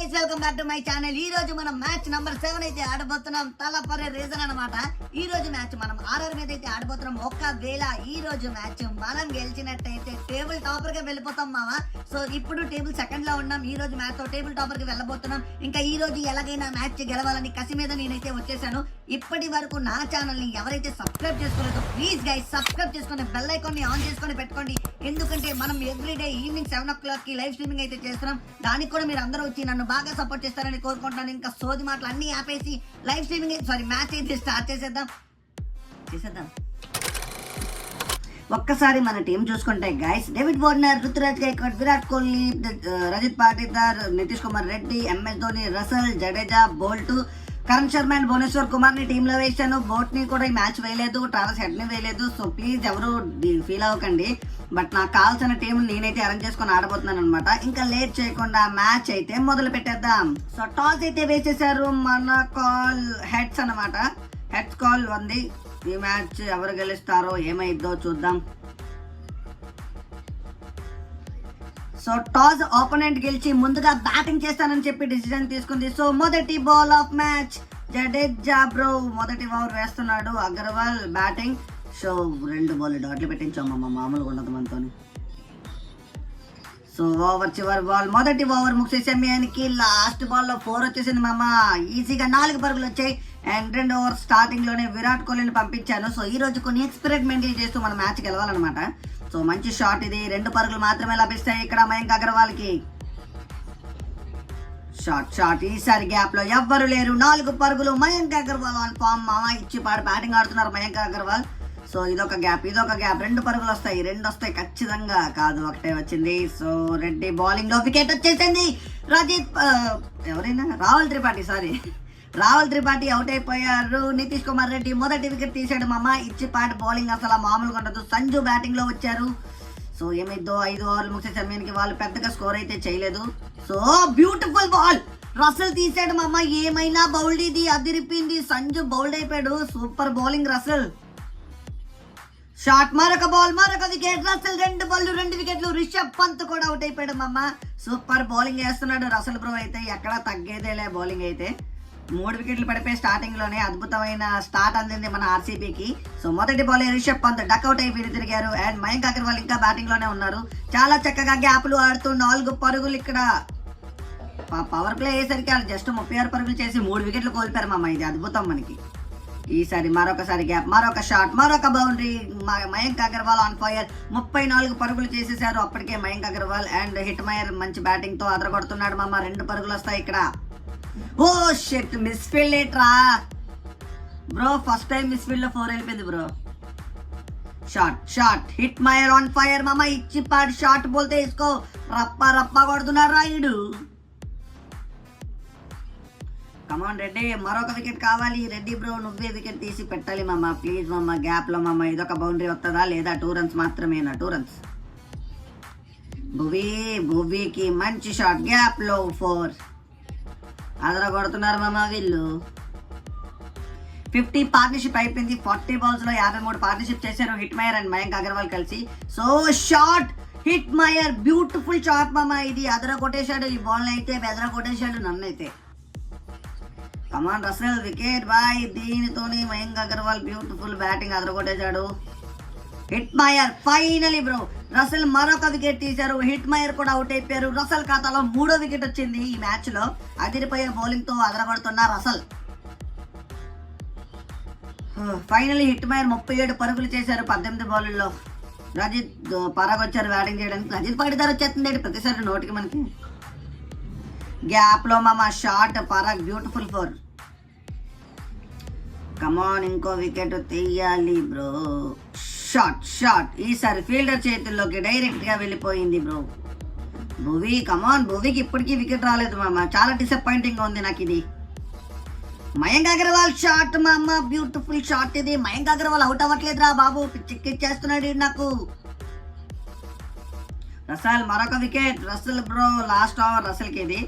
Guys welcome back to my channel. ఈ రోజు మనం మ్యాచ్ నంబర్ 7 అయితే ఆడబోతున్నాం. తలపరే రీజన్ అన్నమాట. ఈ రోజు మ్యాచ్ మనం ఆర్ఆర్ మీద అయితే ఆడబోతున్నాం. ఒకవేళ ఈ రోజు మ్యాచ్ మనం గెలిచినట్టయితే టేబుల్ టాపర్ గా వెళ్ళిపోతాం మావా. సో ఇప్పుడు టేబుల్ సెకండ్ లో ఉన్నాం. ఈ రోజు మ్యాచ్ తో టేబుల్ టాపర్ కి వెళ్ళబోతున్నాం. ఇంకా ఈ రోజు ఎలాగైనా మ్యాచ్ గెలవాలని కసి మీద నేనైతే వచ్చేసాను. ఇప్పటి వరకు నా ఛానల్ ని ఎవరైతే సబ్స్క్రైబ్ చేసుకోలేదో ప్లీజ్ గైస్ సబ్స్క్రైబ్ చేసుకొని బెల్ ఐకాన్ ని ఆన్ చేసుకొని పెట్టుకోండి. ఎందుకంటే మనం ఎవ్రీడే ఈవినింగ్ 7 o'clock కి లైవ్ స్ట్రీమింగ్ అయితే చేస్తున్నాం. దానికి కూడా మీరు అందరూ వచ్చి నన్ను బాగా సపోర్ట్ చేస్తారని కోరుకుంటున్నాను. ఇంకా సోది మాటలు అన్ని ఆపేసి లైవ్ స్ట్రీమింగ్ మ్యాచ్ అయితే స్టార్ట్ చేసేద్దాం. ఒక్కసారి మన టీం చూసుకుంటే guys David Warner, Ruturaj Gaikwad, Virat Kohli, Rajat Patidar, Nitish Kumar Reddy, MS Dhoni, Russell, Jadeja, Boult, Karan Sharma and Bhuvneshwar Kumar ని టీమ్ లో వేసాను. బోట్ ని కూడా ఈ మ్యాచ్ వేయలేదు, ట్రావెల్స్ హెడ్ ని వేయలేదు. సో ప్లీజ్ ఎవరు ఫీల్ అవ్వకండి. బట్ నాకు కావాల్సిన టీం నేనైతే అరేంజ్ చేసుకొని ఆడబోతున్నాను అనమాట. ఇంకా లేట్ చేయకుండా మ్యాచ్ అయితే మొదలు పెట్టేద్దాం. సో టాస్ అయితే వేసేసారు. మన కాల్ హెడ్స్ అనమాట. హెడ్స్ కాల్ ఉంది. ఈ మ్యాచ్ ఎవరు గెలుస్తారో ఏమైద్దో చూద్దాం. సో టాస్ ఆపోనెంట్ గెలిచి ముందుగా బ్యాటింగ్ చేస్తానని చెప్పి డిసిజన్ తీసుకుంది. సో మొదటి ball of match Jadeja bro మొదటి ఓవర్ వేస్తున్నాడు. అగర్వాల్ బ్యాటింగ్. సో 2 బాల్ డాట్లు పెట్టించామమ్మ, మామూలుగా ఉండదు మనతో. సో ఓవర్ చివరి బాల్, మొదటి ఓవర్ ముగిసే సమయానికి లాస్ట్ బాల్ లో 4 వచ్చేసింది మామ. ఈజీగా 4 పరుగులు వచ్చాయి. అండ్ 2 ఓవర్ స్టార్టింగ్ లోనే విరాట్ కోహ్లీని పంపించాను. సో ఈ రోజు కొన్ని ఎక్స్పెరిమెంట్ చేస్తూ మన మ్యాచ్ గెలవాలన్నమాట. సో మంచి షాట్ ఇది. 2 పరుగులు మాత్రమే లభిస్తాయి ఇక్కడ మయాంక్ అగర్వాల్ కి. షాట్ ఈసారి గ్యాప్ లో ఎవ్వరు లేరు. 4 పరుగులు. మయాంక్ అగర్వాల్ ఆన్ ఫామ్ మామ. ఇచ్చి పాడు బ్యాటింగ్ ఆడుతున్నారు మయాంక్ అగర్వాల్. సో ఇదొక గ్యాప్ 2 పరుగులు వస్తాయి. 2 వస్తాయి ఖచ్చితంగా. కాదు, ఒకటే వచ్చింది. సో రెడ్డి బౌలింగ్ లో వికెట్ వచ్చేసింది. రాహుల్ త్రిపాఠి అవుట్ అయిపోయారు. నితీష్ కుమార్ రెడ్డి మొదటి వికెట్ తీసాడు మామ. ఇచ్చిపాటి బౌలింగ్ అసలు మామూలుగా ఉండదు. సంజు బ్యాటింగ్ లో వచ్చారు. సో ఏమైందో 5 ఓవర్లు ముగిసే సమయానికి వాళ్ళు పెద్దగా స్కోర్ అయితే చేయలేదు. సో బ్యూటిఫుల్ బాల్ రసల్ తీసాడు మామ. ఏమైనా బౌల్డ్ ఇది, అదిరిపింది. సంజు బౌల్డ్ అయిపోయాడు. Super bowling Russell. షాట్, మరొక బాల్, మరొక వికెట్. రసల్ 2 బాల్లు 2 వికెట్లు. రిషబ్ పంత్ కూడా అవుట్ అయిపోయాడు మామ. సూపర్ బౌలింగ్ వేస్తున్నాడు రసల్ బ్రో. అయితే ఎక్కడా తగ్గేదేలే బౌలింగ్ అయితే. 3 వికెట్లు పడిపోయి స్టార్టింగ్ లోనే అద్భుతమైన స్టార్ట్ అందింది మన ఆర్సీబీకి. సో మొదటి బాల్ రిషబ్ పంత్ డక్అవుట్ అయి వీరు తిరిగారు. అండ్ మయాంక్ అగర్వాల్ ఇంకా బ్యాటింగ్ లోనే ఉన్నారు. చాలా చక్కగా గ్యాప్లు ఆడుతూ 4 పరుగులు. ఇక్కడ పవర్ ప్లే అయ్యేసరికి వాళ్ళు జస్ట్ 36 పరుగులు చేసి 3 వికెట్లు కోల్పోయారు మామ. ఇది అద్భుతం మనకి. ఈసారి మరొకసారి గ్యాప్, మరొక షాట్, మరొక boundary. Mayank Agarwal on fire. 34 పరుగులు చేసేసారు అప్పటికే Mayank Agarwal. And Hetmyer మంచి బ్యాటింగ్ తో అదరగొడుతున్నాడు మామ. 2 పరుగులు వస్తాయి ఇక్కడ. ఓ షిట్, మిస్ ఫీల్డ్ ఏట్రా bro. First time miss field లో 4 వెళ్ళిపోయింది bro. Shot Hetmyer on fire మామ. ఇచ్చి పాడు షాట్ బోల్తే ఇసుకో. రప్ప కొడుతున్నాడు రాయుడు. కమాన్ రెడ్డి, మరొక వికెట్ కావాలి. రెడ్డి బ్రో నువ్వే వికెట్ తీసి పెట్టాలి మామ. ప్లీజ్ మామ. గ్యాప్ లో మామ ఇదొక బౌండరీ వస్తుందా లేదా? 2 runs మాత్రమేనా? 2 runs. భువీకి మంచి షాట్. గ్యాప్ లో 4. అదర కొడుతున్నారు మామ వీళ్ళు. 50 పార్ట్నర్షిప్ అయిపోయింది. 40 balls లో 53 పార్ట్నర్షిప్ చేశారు Hetmyer and Mayank Agarwal కలిసి. So shot Hetmyer, beautiful shot మామ. ఇది అదర కొట్టేశాడు. ఈ బాల్ అయితే బెదర కొట్టేశాడు నన్నైతే. Come on Russell wicket boy. దీనితోని మయాంక్ అగర్వాల్ బ్యూటిఫుల్ బ్యాటింగ్ అదర కొట్టేశాడు. Hetmyer finally bro. Russell మరొక వికెట్ తీశారు. హిట్ మయర్ కూడా అవుట్ అయిపోయారు. రసల్ ఖాతాలో 3వ వికెట్ వచ్చింది ఈ మ్యాచ్ లో. అదిరిపోయే బౌలింగ్ తో అదరగొడుతున్న రసల్. ఫైనలీ హిట్ మయర్ 37 పరుగులు చేశారు 18 బాలుల్లో. రజిత్ పరాగ్ వచ్చారు బ్యాటింగ్ చేయడానికి. రజిత్ పాటిదార్ వచ్చేస్తుంది ప్రతిసారి నోటికి మనకి. గ్యాప్ లో మామ షాట్ పరాగ్ బ్యూటిఫుల్ 4. కమాన్ ఇంకో వికెట్ తీయాలి బ్రో. షాట్ ఈసారి ఫీల్డర్ చేతుల్లోకి డైరెక్ట్ గా వెళ్ళిపోయింది బ్రో. భువీ కమాన్. భువీకి ఇప్పటికీ వికెట్ రాలేదు మామ. చాలా డిసప్పాయింటింగ్ ఉంది నాకు ఇది. మయాంక్ అగర్వాల్ షాట్ మామ. బ్యూటిఫుల్ షాట్ ఇది. మయాంక్ అగర్వాల్ అవుట్ అవ్వట్లేదు రా బాబు. పిచ్చెక్కిచ్చేస్తున్నాడు నాకు. రసల్ మరొక wicket. Russell bro last over రసల్కి ఇది.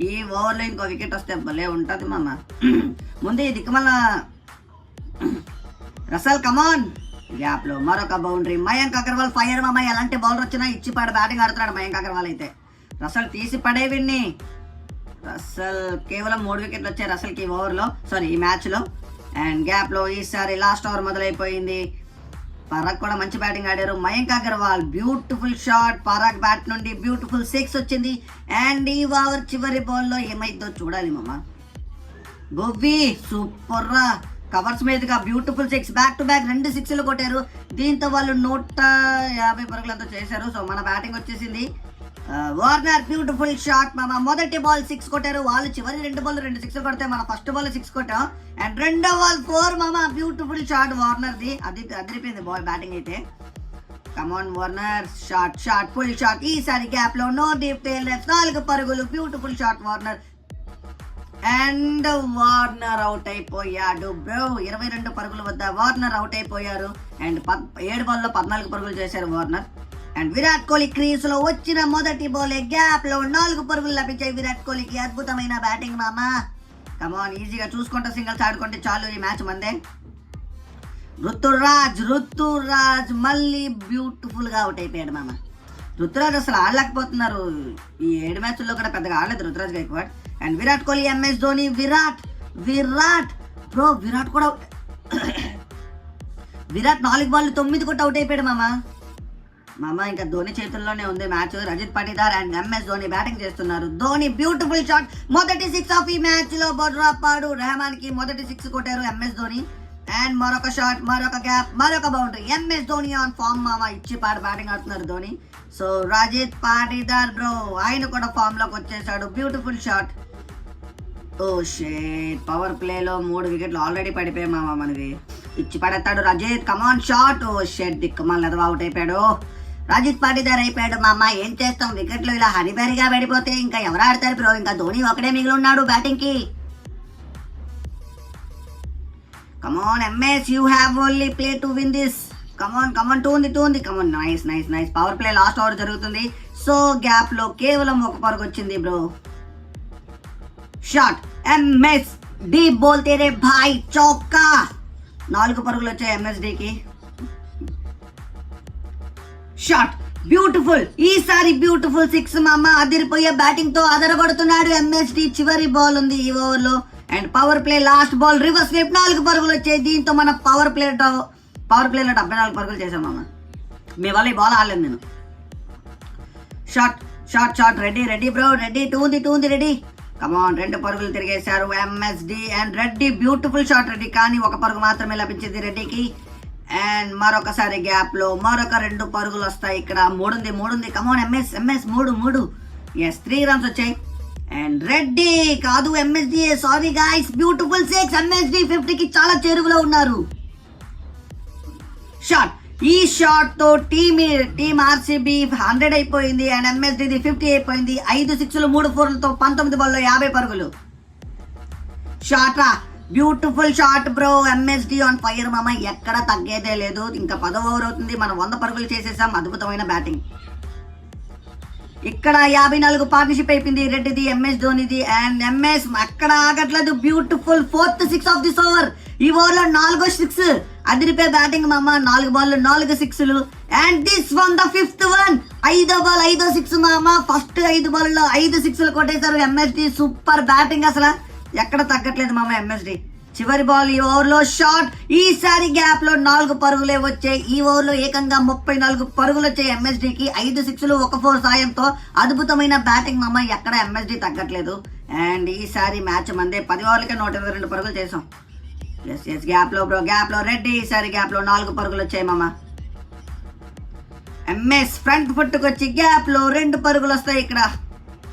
ఈ ఓవర్లో ఇంకో వికెట్ వస్తే భలే ఉంటది మామ. ముందు ఈ దిక్కుమల్ల రసల్ కమాన్. గ్యాప్ లో మరొక బౌండరీ. మయాంక్ అగర్వాల్ ఫైర్ మామ. ఎలాంటి బౌలర్ వచ్చినా ఇచ్చిపాడు బ్యాటింగ్ ఆడుతున్నాడు మయాంక్ అగర్వాల్ అయితే. రసల్ తీసి పడేవిన్ని. రసల్ కేవలం 3 వికెట్లు వచ్చాయి రసల్కి ఈ మ్యాచ్లో. అండ్ గ్యాప్లో ఈసారి లాస్ట్ ఓవర్ మొదలైపోయింది. పరాగ్ కూడా మంచి బ్యాటింగ్ ఆడారు. Mayank Agarwal beautiful shot, Parag bat నుండి బ్యూటిఫుల్ 6 వచ్చింది. అండ్ ఈ ఓవర్ చివరి బాల్లో ఏమైందో చూడాలి మామ. గోవి సూపర్ రా, కవర్స్ మీదుగా బ్యూటిఫుల్ 6, బ్యాక్ టు బ్యాక్ 2 6లు కొట్టారు. దీంతో వాళ్ళు 150 పరుగులంతా చేశారు. సో మన బ్యాటింగ్ వచ్చేసింది. వార్నర్ బ్యూటిఫుల్ షాట్ మామ. మొదటి బాల్ 6 కొట్టారు వాళ్ళు. చివరి 2 బాల్ 2 6 కొడితే మన ఫస్ట్ బాల్ 6 కొట్టాం. అండ్ రెండో బాల్ 4 మామ. బ్యూటిఫుల్ షాట్ వార్నర్ది, అది అదిరిపోయింది బాల్ బ్యాటింగ్ అయితే. కమాన్ వార్నర్, షాట్ ఫుల్ షాట్. ఈసారి గ్యాప్ లో నో డీప్ టైల్ లెఫ్ట్, 4 పరుగులు. Beautiful shot Warner. And Warner out అయిపోయాడు బ్రో. 22 పరుగుల వద్ద వార్నర్ అవుట్ అయిపోయారు. అండ్ 7 బాల్లో 14 పరుగులు చేశారు Warner. And Virat Kohli crease లో వచ్చిన మొదటి బౌలే గ్యాప్ లో 4 పరుగులు లభించాయి విరాట్ కోహ్లీకి. అద్భుతమైన బ్యాటింగ్ మామ. కమాన్, ఈజీగా చూసుకుంటే సింగిల్స్ ఆడుకుంటే చాలు, ఈ మ్యాచ్ మందే. రుతురాజ్ మళ్ళీ బ్యూటిఫుల్ గా అవుట్ అయిపోయాడు మామ. రుతురాజ్ అసలు ఆడలేకపోతున్నారు. ఈ 7 మ్యాచ్ల్లో కూడా పెద్దగా ఆడలేదు Ruturaj Gaikwad. And Virat Kohli, MS Dhoni, Virat bro. Virat కూడా విరాట్ 4 బాల్ 9 కొట్టి అవుట్ అయిపోయాడు మామ. ఇంకా ధోని చేతుల్లోనే ఉంది match. Rajith Patidar and MS Dhoni batting చేస్తున్నారు. ధోని బ్యూటిఫుల్ షాట్, మొదటి 6 ఆఫ్ ఈ మ్యాచ్ లో. బొడ్రాపాడు రెహమాన్ కి మొదటి 6 కొట్టారు ఎంఎస్ ధోని. అండ్ మరొక షాట్, మరొక గ్యాప్, మరొక boundary. MS Dhoni on form మామ. ఇచ్చి బ్యాటింగ్ ఆడుతున్నారు ధోని. సో రజిత్ పాటీదార్ బ్రో, ఆయన కూడా ఫామ్ లోకి వచ్చేసాడు. Beautiful shot. Oh shit, power ప్లేలో 3 వికెట్లు ఆల్రెడీ పడిపోయాయి మామ మనవి. ఇచ్చి పడేస్తాడు రజిత్. కమాన్ షాట్. ఓ షేట్, దిక్కుమాల అవుట్ అయిపోయాడు. రజిత్ పాటీదార్ అయిపోయాడు మామ. ఏం చేస్తాం, వికెట్లు ఇలా హరిబరిగా పడిపోతే ఇంకా ఎవరు ఆడతారు బ్రో. ఇంకా ధోని ఒకడే మిగిలి ఉన్నాడు బ్యాటింగ్ కి. Come on MS, you have only play to win this. Come on two ఉంది. Come on, nice. Power play last over జరుగుతుంది. సో గ్యాప్ లో కేవలం 1 పరుగు వచ్చింది బ్రో. షాట్, ఎంఎస్ డి బోల్తే రే భాయ్, చౌకా. 4 పరుగులు వచ్చాయి ఎంఎస్డికి. షాట్ బ్యూటిఫుల్, ఈసారి బ్యూటిఫుల్ 6 మామ. అదిరిపోయే బ్యాటింగ్ తో అదరగొడుతున్నాడు ఎంఎస్డి. చివరి బాల్ ఉంది ఈ ఓవర్ లో. And power play last ball reverse sweep, 4 పరుగులు వచ్చాయి. దీంతో మన పవర్ ప్లేలో 74 పరుగులు చేశాం మామ. మీ వల్ల ఈ బాల్ ఆడలేదు నేను. Shot ready bro, ready. Two ఉంది రెడీ. కమాన్, 2 పరుగులు తిరిగేశారు MSD. And Reddy beautiful shot Reddy, కానీ 1 పరుగు మాత్రమే లభించింది రెడ్డికి. అండ్ మరొకసారి గ్యాప్ లో మరొక 2 పరుగులు వస్తాయి. ఇక్కడ 3 ఉంది. Come on MS 3. ఎస్, 3 రన్స్ వచ్చాయి. అండ్ రెడ్డి కాదు, MSD, sorry guys. Beautiful 6. MSD 50కి చాలా చేరువలో ఉన్నారు. షాట్, ఈ షాట్ తో టీమ్ ఆర్సీబీ 100 అయిపోయింది. అండ్ ఎంఎస్డి 50 అయిపోయింది. 5 6లు 3 4లతో 19 బాల్లో 50 పరుగులు. షాట్ రా, beautiful shot bro. MSD on fire మామ. ఎక్కడ తగ్గేదే లేదు. ఇంకా 10వ ఓవర్ అవుతుంది, మనం 100 పరుగులు చేసేసాం. అద్భుతమైన బ్యాటింగ్. ఇక్కడ 54 పార్ట్నర్షిప్ అయిపోయింది రెడ్డిది, ఎంఎస్ ధోనిది. అండ్ ఎంఎస్ అక్కడ ఆగట్లేదు. Beautiful 4th 6 off this over. ఈ ఓవర్ లో 4వ 6. అదిరిపోయే బ్యాటింగ్ మామ. 4 బాల్ 4 6లు. And this one the 5th one. 5వ బాల్ 5వ 6 మామ. ఫస్ట్ 5 బాల్లో 5 6లు కొట్టేశారు ఎంఎస్డి. సూపర్ బ్యాటింగ్ అసలు, ఎక్కడ తగ్గట్లేదు మామ ఎంఎస్డి. చివరి బాల్ ఈ ఓవర్ లో షాట్. ఈసారి గ్యాప్ లో 4 పరుగులే వచ్చాయి. ఈ ఓవర్ లో ఏకంగా 34 పరుగులు వచ్చాయి ఎంఎస్డికి. 5 6లు 1 4 సాయంతో అద్భుతమైన బ్యాటింగ్ మామ. ఎక్కడ ఎంఎస్డి తగ్గట్లేదు. అండ్ ఈసారి మ్యాచ్ మందే. 10 ఓవర్లకే 122 పరుగులు చేసాం. ఎస్ గ్యాప్ లో బ్రో, గ్యాప్ లో రెడ్డి. ఈసారి గ్యాప్ లో 4 పరుగులు వచ్చాయి మామ. ఎంఎస్ ఫ్రంట్ ఫుట్ వచ్చి గ్యాప్ లో 2 పరుగులు వస్తాయి ఇక్కడ,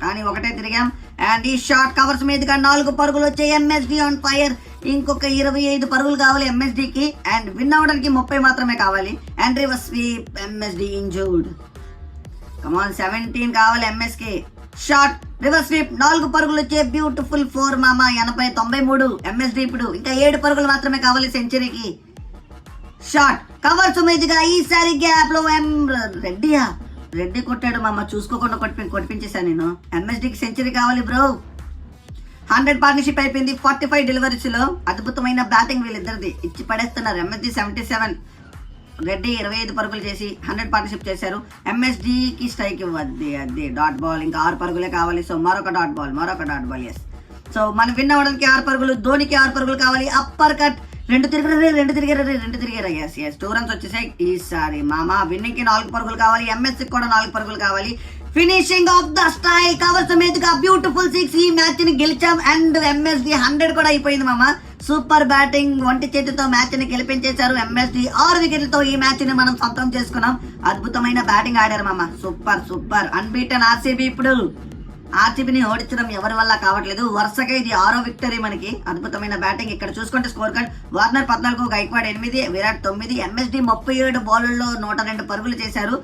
కానీ ఒకటే తిరిగాం. అండ్ ఈ షాట్ కవర్స్ మీదుగా 4 పరుగులు వచ్చాయి. MSD on fire. ఇంకొక 25 పరుగులు కావాలి ఎంఎస్డికి. అండ్ విన్ అవడానికి 30 మాత్రమే కావాలి. And reverse sweep, MSD injured. Come on, 17 కావాలి ఎంఎస్ కి. షాట్, రివర్స్ స్వీప్, 4 పరుగులు వచ్చే. బ్యూటిఫుల్ 4 మామ. 80 93 ఎంఎస్డి. ఇప్పుడు ఇంకా 7 పరుగులు మాత్రమే కావాలి సెంచరీకి. షాట్ కవర్స్ మీదుగా ఈసారి గ్యాప్ లో రెడ్డి కొట్టాడు మామ. చూసుకోకుండా కొట్టించేశాను నేను. ఎంఎస్డికి సెంచరీ కావాలి బ్రో. 100 పార్ట్నర్షిప్ అయిపోయింది. 45 డెలివరీస్ లో అద్భుతమైన బ్యాటింగ్ వీళ్ళిద్దరిది. ఇచ్చి పడేస్తున్నారు. ఎంఎస్డి 77. రెడ్డి 25 పరుగులు చేసి 100 పార్ట్నర్షిప్ చేశారు. ఎంఎస్డికి స్ట్రైక్ ఇవ్వద్ది, అది డాట్ బాల్, ఇంకా 6 పరుగులే కావాలి. సో మరొక డాట్ బాల్. ఎస్, సో మనం విన్ అవ్వడానికి 6 పరుగులు, ధోనికి 6 పరుగులు కావాలి. అప్పర్ కట్, రెండు తిరిగారు. ఎస్ 2 రన్స్ వచ్చేసాయి ఈసారి మామ. విన్నింగ్ కి 4 పరుగులు కావాలి, ఎంఎస్సి కూడా 4 పరుగులు కావాలి. Finishing off the strike, cover సమేతగా బ్యూటిఫుల్ 6. ఈ మ్యాచ్ ని గెలిచాం అండ్ ఎంఎస్డి 100 కూడా అయిపోయింది మామ. సూపర్ బ్యాటింగ్, ఒంటి చేతితో మ్యాచ్ ని గెలిపించేశారు ఎంఎస్డి. 6 వికెట్లతో ఈ మ్యాచ్ ని మనం సొంతం చేసుకున్నాం. అద్భుతమైన బ్యాటింగ్ ఆడారు మామ, సూపర్. అన్బీటన్ ఆర్సీబీ. ఇప్పుడు ఆర్సీబీని ఓడించడం ఎవరి వల్ల కావట్లేదు. వరుసగా ఇది 6వ విక్టరీ మనకి. అద్భుతమైన బ్యాటింగ్. ఇక్కడ చూసుకుంటే score card: Warner 14, Gaikwad 8, Virat 9. MSD 37 బాలుల్లో 102 పరుగులు చేశారు.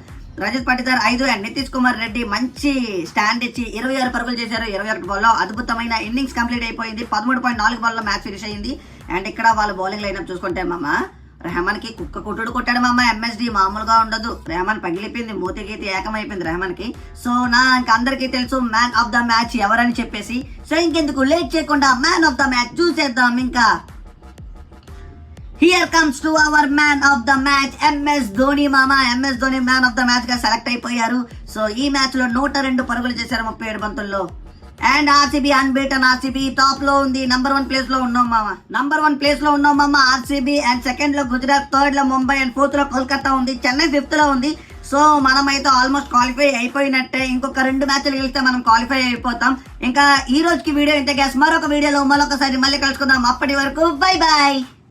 రజత్ పాటిదార్ 5 అండ్ నితీష్ కుమార్ రెడ్డి మంచి స్టాండ్ ఇచ్చి 26 పరుగులు చేశారు 21 బాల్లో. అద్భుతమైన ఇన్నింగ్స్ కంప్లీట్ అయిపోయింది. 13.4 బాల్లో మ్యాచ్ ఫినిష్ అయింది. అండ్ ఇక్కడ వాళ్ళ బౌలింగ్ లైనప్ చూసుకుంటే మామ, రెహమాన్ కి కుక్క కొట్టుడు కొట్టాడు మామ. ఎంఎస్డి మామూలుగా ఉండదు. రెహమాన్ పగిలిపోయింది, మూతిగీతి ఏకమైపోయింది రెహమాన్ కి. సో నాకు అందరికీ తెలుసు మ్యాన్ ఆఫ్ ద మ్యాచ్ ఎవరని చెప్పేసి. సో ఇంకెందుకు లేట్ చేయకుండా మ్యాన్ ఆఫ్ ద మ్యాచ్ చూసేద్దాం. ఇంకా here comes to our man of the match, MS Dhoni మామ. MS Dhoni man of the match గా సెలెక్ట్ అయిపోయారు. సో ఈ మ్యాచ్ లో 102 పరుగులు చేశారు 37 బంతుల్లో. అండ్ ఆర్సీబీ అన్బీటన్. ఆర్సీబీ టాప్ లో ఉంది. నంబర్ 1 ప్లేస్ లో ఉన్నాం మామ. ఆర్సీబీ. అండ్ సెకండ్ లో గుజరాత్, థర్డ్ లో ముంబై, అండ్ ఫోర్త్ లో కోల్కతా ఉంది. చెన్నై 5th లో ఉంది. సో మనమైతే ఆల్మోస్ట్ క్వాలిఫై అయిపోయినట్టే. ఇంకొక 2 మ్యాచ్లు గెలిస్తే మనం క్వాలిఫై అయిపోతాం. ఇంకా ఈ రోజుకి వీడియో ఇంత గ్యాస్. మరొక వీడియోలో మరొకసారి మళ్ళీ కలుసుకుందాం. అప్పటి వరకు బై.